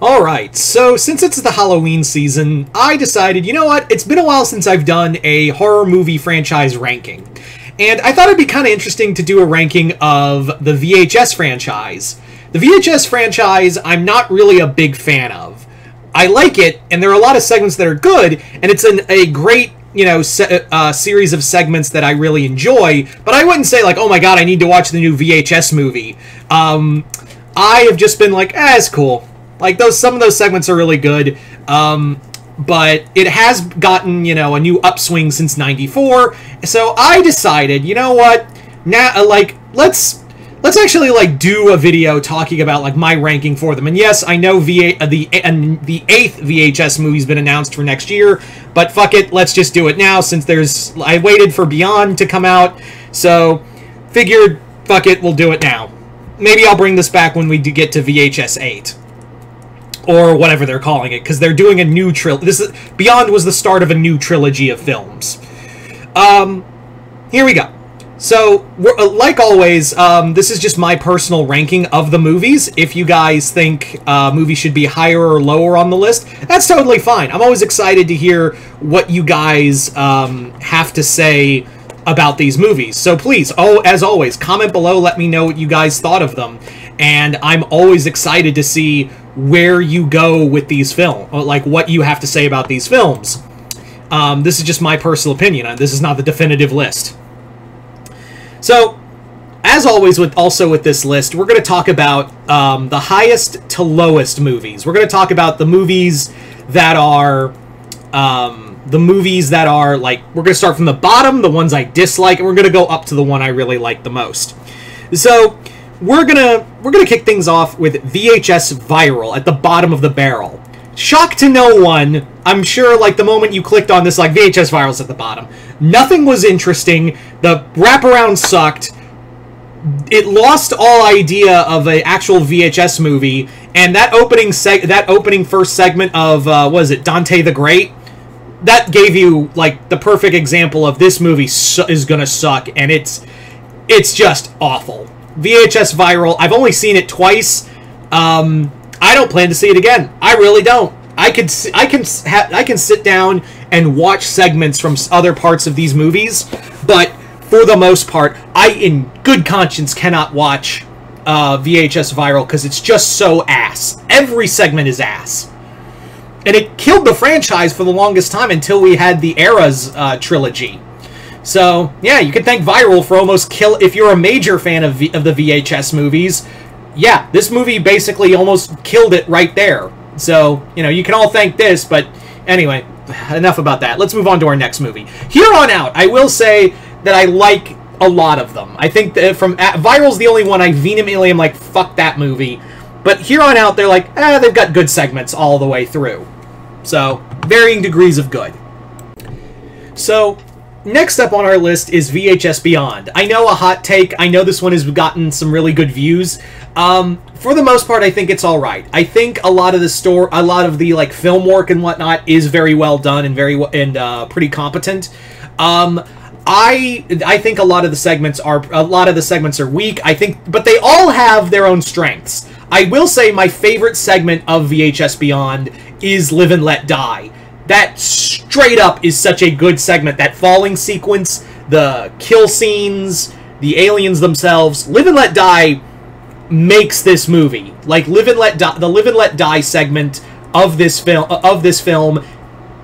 Alright, so since it's the Halloween season, I decided, you know what, it's been a while since I've done a horror movie franchise ranking. And I thought it'd be kind of interesting to do a ranking of the VHS franchise. The VHS franchise, I'm not really a big fan of. I like it, and there are a lot of segments that are good, and it's a great, series of segments that I really enjoy, but I wouldn't say, like, oh my god, I need to watch the new VHS movie. I have just been like, it's cool. Like, some of those segments are really good, but it has gotten, a new upswing since '94, so I decided, you know what, now, let's actually, do a video talking about, my ranking for them. And yes, I know the 8th VHS movie's been announced for next year, but fuck it, let's just do it now, since I waited for Beyond to come out, so figured, fuck it, we'll do it now. Maybe I'll bring this back when we get to VHS 8. Or whatever they're calling it, because they're doing a new trilogy. Beyond was the start of a new trilogy of films. Here we go. So, like always, this is just my personal ranking of the movies. If you guys think movies should be higher or lower on the list, that's totally fine. I'm always excited to hear what you guys have to say about these movies. So please, as always, comment below, let me know what you guys thought of them. And I'm always excited to see where you go with these films, like what you have to say about these films. This is just my personal opinion. This is not the definitive list. So, as always, with this list, we're going to talk about the highest to lowest movies. We're going to talk about the movies that are, like, we're going to start from the bottom, the ones I dislike, and we're going to go up to the one I really like the most. So, we're gonna kick things off with VHS Viral at the bottom of the barrel. Shock to no one, I'm sure, like, the moment you clicked on this, like, VHS Viral's at the bottom. Nothing was interesting, the wraparound sucked, it lost all idea of an actual VHS movie, and that opening first segment of, what is it, Dante the Great? That gave you, like, the perfect example of this movie is gonna suck, and it's just awful. VHS Viral, I've only seen it twice. I don't plan to see it again. I really don't. I can sit down and watch segments from other parts of these movies, but for the most part, I, in good conscience, cannot watch VHS Viral because it's just so ass. Every segment is ass. And it killed the franchise for the longest time until we had the Eras trilogy. So, yeah, you can thank Viral for almost if you're a major fan of the VHS movies, yeah, this movie basically almost killed it right there. So, you can all thank this, but anyway, enough about that. Let's move on to our next movie. Here on out, I will say that I like a lot of them. I think that Viral's the only one I vehemently am like, fuck that movie. But here on out, they're like, they've got good segments all the way through. So, varying degrees of good. So, next up on our list is VHS Beyond. I know, a hot take. I know this one has gotten some really good views. For the most part, I think it's all right. I think a lot of the like film work and whatnot is very well done and pretty competent. I think a lot of the segments are weak. But they all have their own strengths. I will say my favorite segment of VHS Beyond is Live and Let Die. That straight up is such a good segment. That falling sequence, the kill scenes, the aliens themselves. Live and Let Die makes this movie. Like, the Live and Let Die segment of this film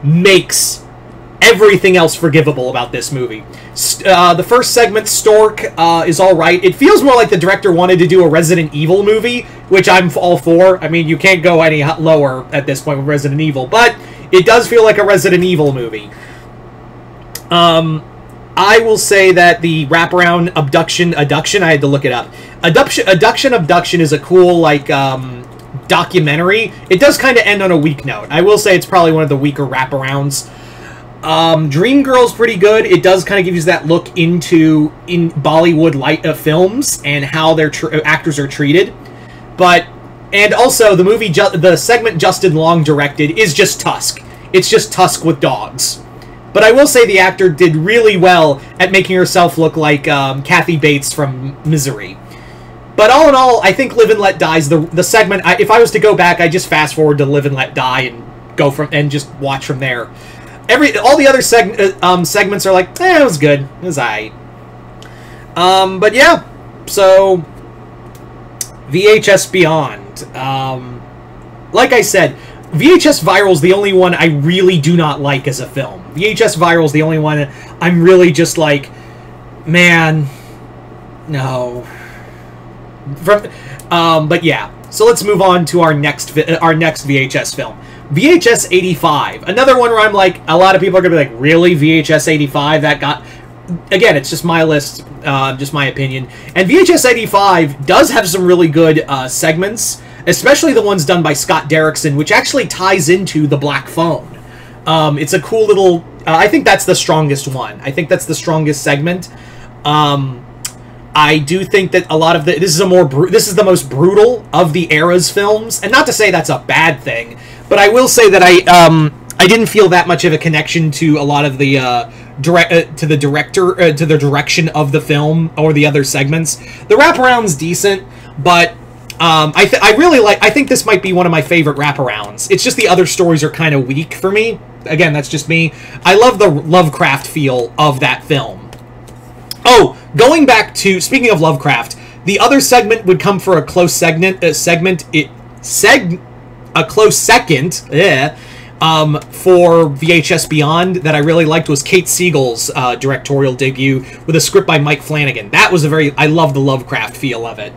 makes everything else forgivable about this movie. The first segment, Stork, is alright. It feels more like the director wanted to do a Resident Evil movie, which I'm all for. I mean, you can't go any lower at this point with Resident Evil, but it does feel like a Resident Evil movie. I will say that the wraparound Abduction, I had to look it up. Abduction is a cool, like, documentary. It does kind of end on a weak note. I will say it's probably one of the weaker wraparounds. Dreamgirl's pretty good. It does kind of give you that look in Bollywood films and how their actors are treated. And also, the segment Justin Long directed is just Tusk. It's just Tusk with dogs. But I will say the actor did really well at making herself look like Kathy Bates from Misery. But all in all, I think Live and Let Die is the segment. If I was to go back, I just fast forward to Live and Let Die and go from and just watch from there. All the other segments are like, it was good, it was alright. But yeah, so VHS Beyond. Like I said, VHS Viral is the only one I really do not like as a film. VHS Viral is the only one I'm really just like, man, no. But yeah, so let's move on to our next VHS film. VHS 85. Another one where I'm like, a lot of people are going to be like, really? VHS 85? That got... Again, it's just my list, just my opinion. And VHS 85 does have some really good segments, especially the ones done by Scott Derrickson, which actually ties into The Black Phone. It's a cool little... I think that's the strongest one. I think that's the strongest segment. I do think that a lot of this is the most brutal of the era's films, and not to say that's a bad thing, but I will say that I didn't feel that much of a connection to a lot of the to the direction of the film or the other segments. The wraparound's decent, but I think this might be one of my favorite wraparounds. It's just the other stories are kind of weak for me. Again, that's just me. I love the Lovecraft feel of that film. Oh, going back to, speaking of Lovecraft, the other segment would come for a close second, for VHS Beyond that I really liked was Kate Siegel's directorial debut with a script by Mike Flanagan. That was I love the Lovecraft feel of it.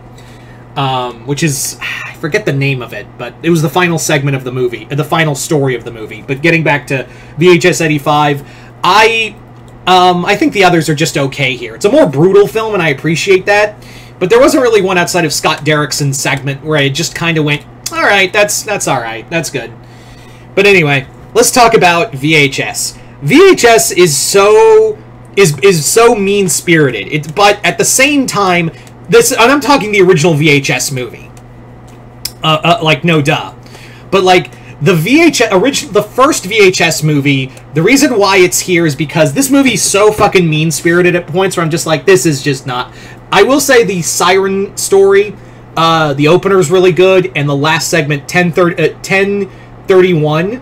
Which is, I forget the name of it, but it was the final segment of the movie, the final story of the movie. But getting back to VHS 85, I think the others are just okay here. It's a more brutal film, and I appreciate that. But there wasn't really one outside of Scott Derrickson's segment where I just kind of went, all right, that's all right, that's good. But anyway, let's talk about VHS. VHS is so mean-spirited. But at the same time, and I'm talking the original VHS movie. Like, no duh. But like, the first VHS movie, the reason why it's here is because this movie is so fucking mean-spirited at points where I'm just like, this is just not... I will say the Siren story, the opener is really good, and the last segment, 1031,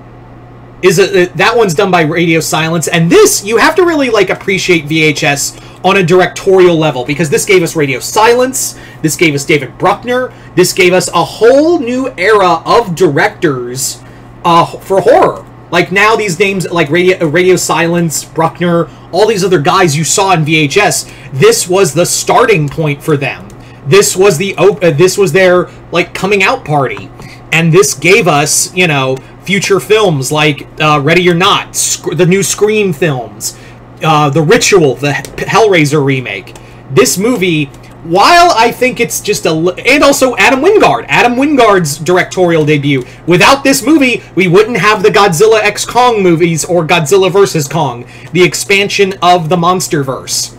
that one's done by Radio Silence, and this, you have to really, like, appreciate VHS on a directorial level, because this gave us Radio Silence, this gave us David Bruckner, this gave us a whole new era of directors for horror. Like, now these names, like Radio Silence, Bruckner, all these other guys you saw in VHS, this was the starting point for them. This was their, like, coming out party. And this gave us, you know, future films like Ready or Not, the new Scream films, The Ritual, the Hellraiser remake. This movie, while I think it's just and also Adam Wingard's directorial debut. Without this movie, we wouldn't have the Godzilla x Kong movies or Godzilla vs. Kong, the expansion of the MonsterVerse.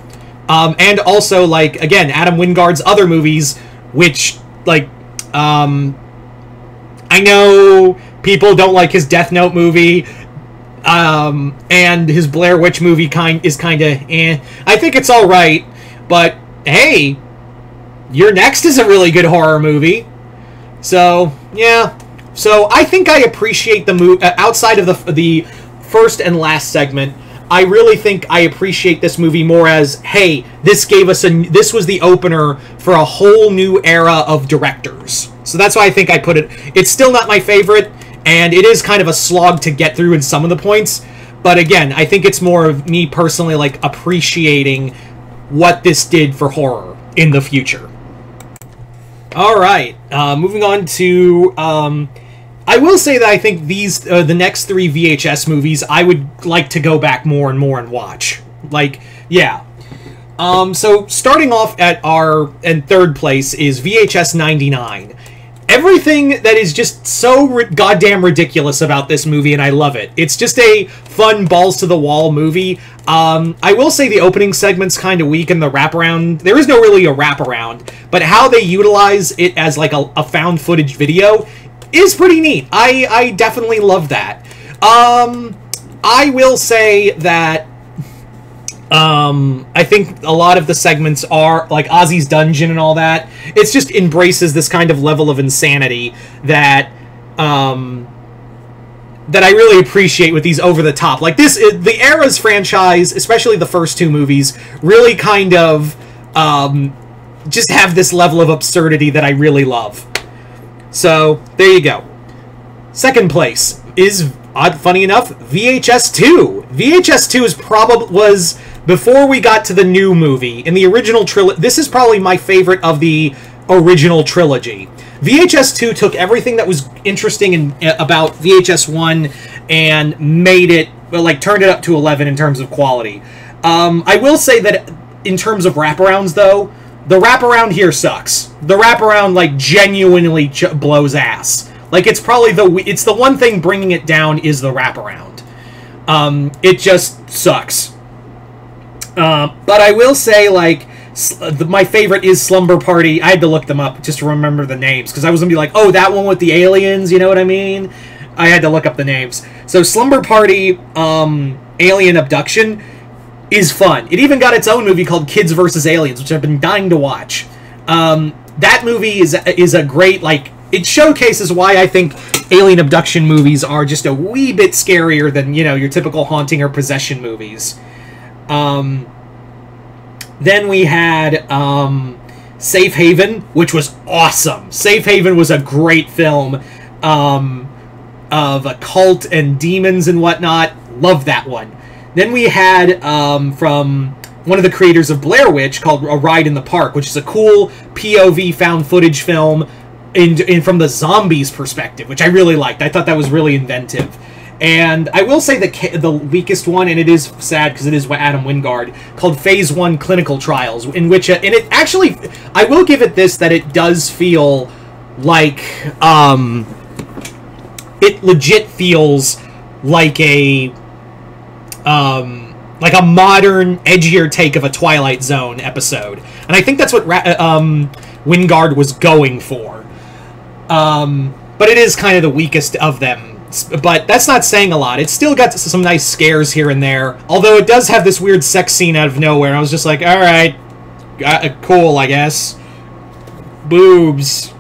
And also, like, again, Adam Wingard's other movies, which, like, I know people don't like his Death Note movie, and his Blair Witch movie is kind of eh. I think it's alright, but hey, Your Next is a really good horror movie. So, yeah. So, I think I appreciate the movie, outside of the first and last segment, I really think I appreciate this movie more as, hey, this was the opener for a whole new era of directors. So that's why I think I put it. It's still not my favorite, and it is kind of a slog to get through in some of the points. But again, I think it's more of me personally, like, appreciating what this did for horror in the future. Alright, moving on to... I will say that I think these, the next three VHS movies, I would like to go back more and more and watch. Like, yeah. So, starting off at in third place is VHS 99. Everything that is just so goddamn ridiculous about this movie, and I love it. It's just a fun, balls-to-the-wall movie. I will say the opening segment's kind of weak, and the wraparound... There is no really a wraparound, but how they utilize it as, like, a found footage video is pretty neat. I definitely love that. I will say that I think a lot of the segments are like Ozzy's Dungeon and all that. It's just embraces this kind of level of insanity that that I really appreciate with these over the top. Like the Era's franchise, especially the first two movies, really kind of just have this level of absurdity that I really love. So there you go. Second place is, funny enough, VHS 2. VHS 2 was before we got to the new movie. In the original trilogy, this is probably my favorite of the original trilogy. VHS 2 took everything that was interesting about VHS 1 and made it, like, turned it up to 11 in terms of quality. I will say that in terms of wraparounds, though, the wraparound here sucks. The wraparound, like, genuinely blows ass. Like, it's probably it's the one thing bringing it down is the wraparound. It just sucks. But I will say, like, my favorite is Slumber Party. I had to look them up just to remember the names, because I was going to be like, oh, that one with the aliens, you know what I mean? I had to look up the names. So Slumber Party, Alien Abduction is fun. It even got its own movie called Kids vs. Aliens, which I've been dying to watch. That movie is a great, like, it showcases why I think alien abduction movies are just a wee bit scarier than, you know, your typical haunting or possession movies. Then we had Safe Haven, which was awesome. Safe Haven was a great film of a cult and demons and whatnot. Loved that one. Then we had from one of the creators of Blair Witch called A Ride in the Park, which is a cool POV found footage film from the zombies perspective, which I really liked. I thought that was really inventive. And I will say the weakest one, and it is sad because it is Adam Wingard, called Phase 1 Clinical Trials, in which, and it actually, I will give it this, that it does feel like, it legit feels like a modern, edgier take of a Twilight Zone episode. And I think that's what Wingard was going for. But it is kind of the weakest of them. But that's not saying a lot. It's still got some nice scares here and there. Although it does have this weird sex scene out of nowhere. I was just like, alright, cool, I guess. Boobs.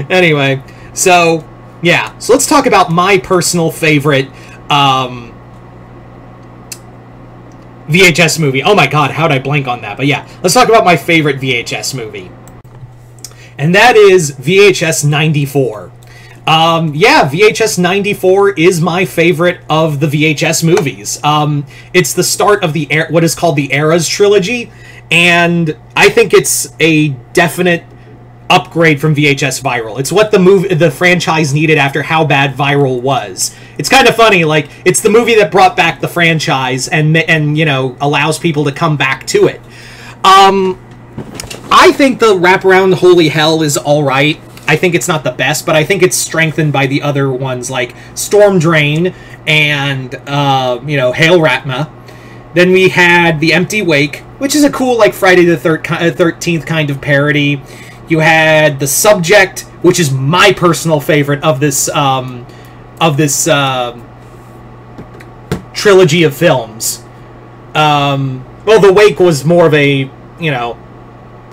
Anyway, so, yeah. So let's talk about my personal favorite VHS movie. Oh my god, how'd I blank on that? But yeah, let's talk about my favorite VHS movie. And that is VHS 94. Yeah, VHS 94 is my favorite of the VHS movies. It's the start of what is called the Eras trilogy, and I think it's a definite upgrade from VHS Viral. It's what the franchise needed after how bad Viral was. It's kind of funny, like, it's the movie that brought back the franchise and you know, allows people to come back to it. I think the wraparound Holy Hell is alright. I think it's not the best, but I think it's strengthened by the other ones like Storm Drain and, you know, Hail Ratma. Then we had The Empty Wake, which is a cool, like, Friday the 13th kind of parody. You had The Subject, which is my personal favorite of this trilogy of films. Well, The Wake was more of a, you know,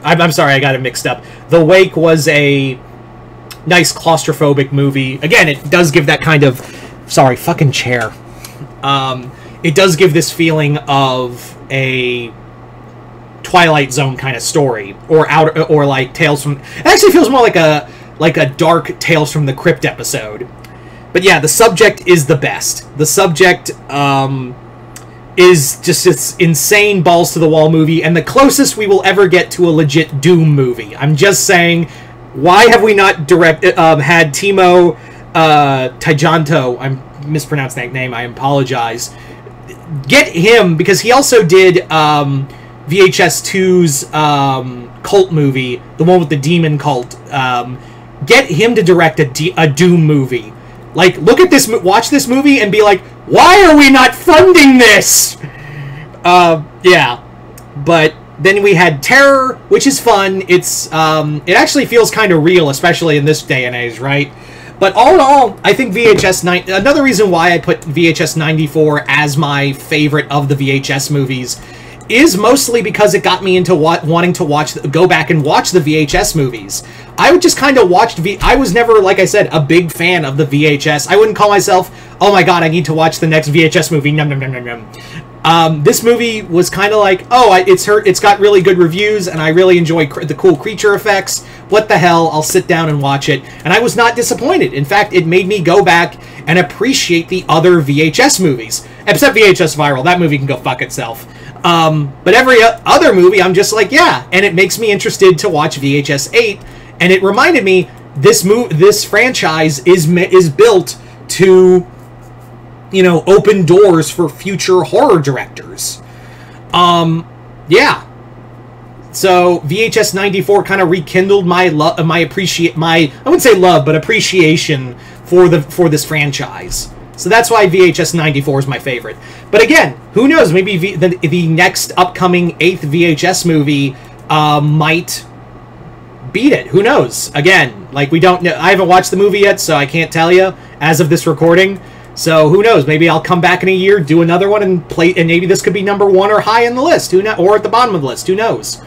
I'm sorry, I got it mixed up. The Wake was a nice claustrophobic movie. Again, it does give that kind of... Sorry, fucking chair. It does give this feeling of a Twilight Zone kind of story, or like Tales from... It actually feels more like a dark Tales from the Crypt episode. But yeah, The Subject is the best. The Subject is just this insane balls to the wall movie, and the closest we will ever get to a legit Doom movie. I'm just saying, why have we not had Timo Tjahjanto? I'm mispronounced that name. I apologize. Get him, because he also did VHS 2's cult movie, the one with the demon cult. Get him to direct a Doom movie. Like, look at this, watch this movie and be like, why are we not funding this? Yeah. But then we had Terror, which is fun. It's, it actually feels kind of real, especially in this day and age, right? But all in all, I think another reason why I put VHS 94 as my favorite of the VHS movies is mostly because it got me into wanting to go back and watch the VHS movies. I would just kind of watch I was never, like I said, a big fan of the VHS. I wouldn't call myself, oh my god, I need to watch the next VHS movie. Num, num, num, num, num. This movie was kind of like, oh, it's got really good reviews, and I really enjoy the cool creature effects. What the hell? I'll sit down and watch it. And I was not disappointed. In fact, it made me go back and appreciate the other VHS movies. Except VHS Viral. That movie can go fuck itself. But every other movie, I'm just like, yeah. And it makes me interested to watch VHS 8. And it reminded me, this franchise is built to, you know, open doors for future horror directors. Yeah. So VHS 94 kind of rekindled my I wouldn't say love, but appreciation for this franchise. So that's why VHS 94 is my favorite. But again, who knows? Maybe the next upcoming 8th VHS movie might beat it. Who knows? Again, like, we don't know. I haven't watched the movie yet, so I can't tell you as of this recording. So who knows? Maybe I'll come back in a year, do another one, and maybe this could be number 1 or high in the list. Or at the bottom of the list. Who knows?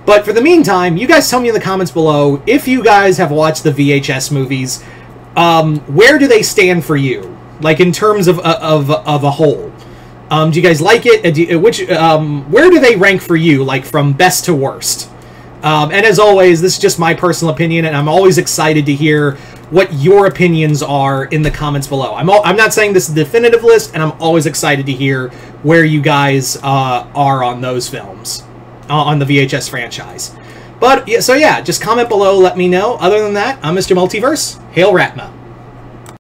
But for the meantime, you guys tell me in the comments below if you guys have watched the VHS movies. Where do they stand for you? Like, in terms of a whole. Do you guys like it? Where do they rank for you, like, from best to worst? And as always, this is just my personal opinion, and I'm always excited to hear what your opinions are in the comments below. I'm not saying this is the definitive list, and I'm always excited to hear where you guys are on those films, on the VHS franchise. But, yeah, so yeah, just comment below, let me know. Other than that, I'm Mr. Multiverse. Hail Ratma.